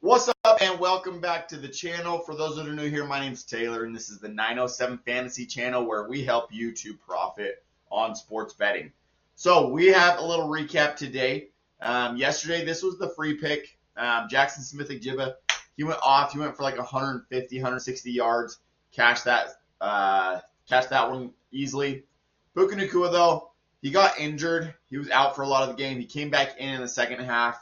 What's up, and welcome back to the channel. For those that are new here, my name's Taylor, and this is the 907 Fantasy channel where we help you to profit on sports betting. So we have a little recap today. Yesterday, this was the free pick. Jackson Smith-Njigba, he went off. He went for like 150, 160 yards. Cashed that one easily. Puka Nacua, though, he got injured. He was out for a lot of the game. He came back in the second half,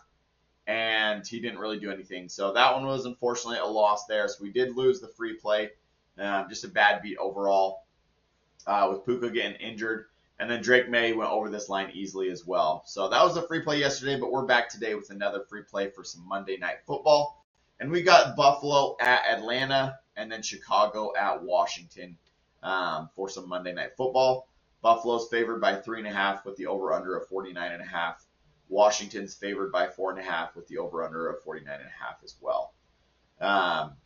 and he didn't really do anything. So that one was unfortunately a loss there. So we did lose the free play. Just a bad beat overall with Puka getting injured. And then Drake May went over this line easily as well. So that was the free play yesterday, but we're back today with another free play for some Monday Night Football. And we got Buffalo at Atlanta and then Chicago at Washington for some Monday Night Football. Buffalo's favored by 3.5 with the over-under of 49.5. Washington's favored by 4.5 with the over-under of 49.5 as well.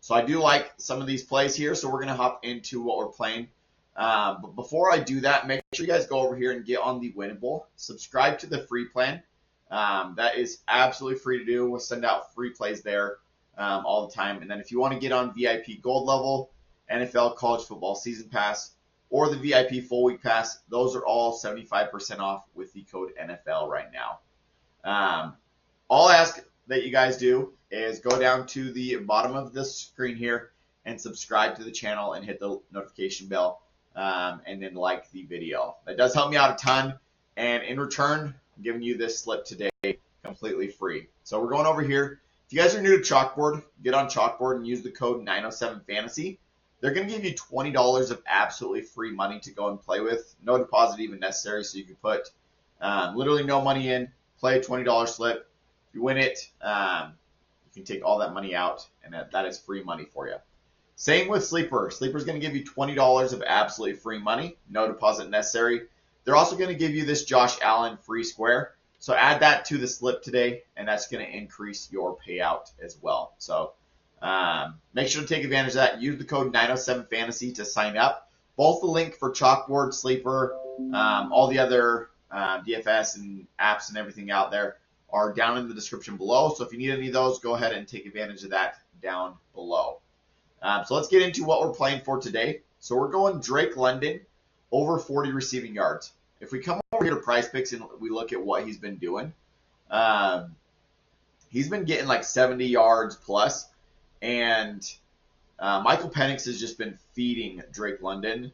So I do like some of these plays here, so we're going to hop into what we're playing. But before I do that, make sure you guys go over here and get on the Winible. Subscribe to the free plan. That is absolutely free to do. We'll send out free plays there all the time. And then if you want to get on VIP Gold Level, NFL College Football Season Pass, or the VIP Full Week Pass, those are all 75% off with the code NFL right now. All I ask that you guys do is go down to the bottom of the screen here and subscribe to the channel and hit the notification bell and then like the video. That does help me out a ton, and in return, I'm giving you this slip today completely free. So we're going over here. If you guys are new to Chalkboard, get on Chalkboard and use the code 907FANTASY. They're going to give you $20 of absolutely free money to go and play with. No deposit even necessary, so you can put literally no money in, play a $20 slip. If you win it, you can take all that money out, and that is free money for you. Same with Sleeper. Sleeper's going to give you $20 of absolutely free money, no deposit necessary. They're also going to give you this Josh Allen free square. So add that to the slip today, and that's going to increase your payout as well. So make sure to take advantage of that. Use the code 907FANTASY to sign up. Both the link for Chalkboard, Sleeper, all the other DFS and apps and everything out there are down in the description below. So if you need any of those, go ahead and take advantage of that down below. So let's get into what we're playing for today. So we're going Drake London over 40 receiving yards. If we come over here to Prizepicks and we look at what he's been doing, he's been getting like 70 yards plus, and Michael Penix has just been feeding Drake London.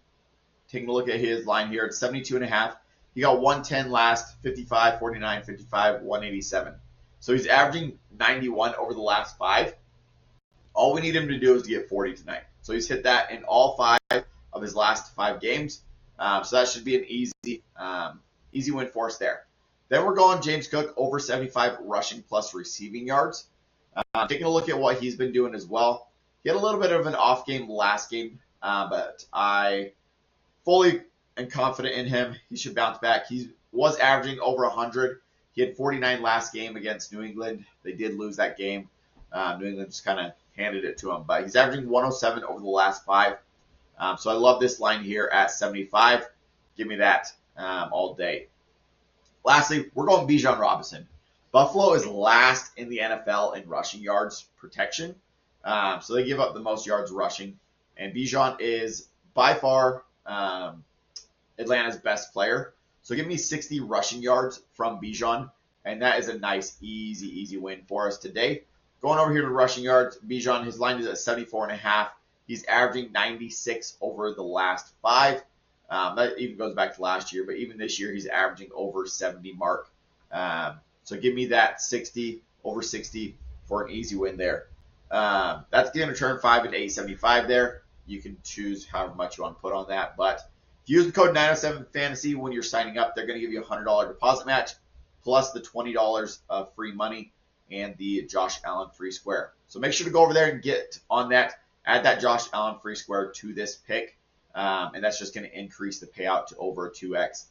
Taking a look at his line here, it's 72.5. He got 110 last, 55, 49, 55, 187. So he's averaging 91 over the last 5. All we need him to do is to get 40 tonight. So he's hit that in all 5 of his last 5 games. So that should be an easy win for us there. Then we're going James Cook over 75 rushing plus receiving yards. Taking a look at what he's been doing as well. He had a little bit of an off game last game, but I fully am confident in him. He should bounce back. He was averaging over 100. He had 49 last game against New England. They did lose that game. New England just kind of handed it to him, but he's averaging 107 over the last 5. So I love this line here at 75. Give me that all day. Lastly, we're going Bijan Robinson. Buffalo is last in the NFL in rushing yards protection. So they give up the most yards rushing. And Bijan is by far Atlanta's best player. So give me 60 rushing yards from Bijan. And that is a nice, easy win for us today. Going over here to rushing yards, Bijan, his line is at 74.5. He's averaging 96 over the last 5. That even goes back to last year, but even this year he's averaging over 70 mark. So give me that 60, over 60 for an easy win there. That's going to turn 5 into 875 there. You can choose however much you want to put on that. But if you use the code 907FANTASY when you're signing up, they're going to give you a $100 deposit match plus the $20 of free money and the Josh Allen free square. So make sure to go over there and get on that. Add that Josh Allen free square to this pick, and that's just going to increase the payout to over 2x.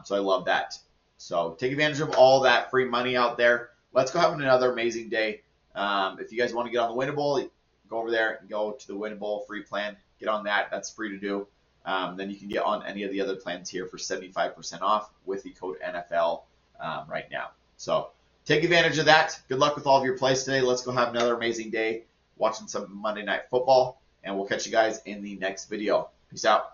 So I love that. So take advantage of all that free money out there. Let's go have another amazing day. If you guys want to get on the Winible, go over there and go to the Winible free plan. Get on that. That's free to do. Then you can get on any of the other plans here for 75% off with the code NFL right now. So take advantage of that. Good luck with all of your plays today. Let's go have another amazing day watching some Monday Night Football, and we'll catch you guys in the next video. Peace out.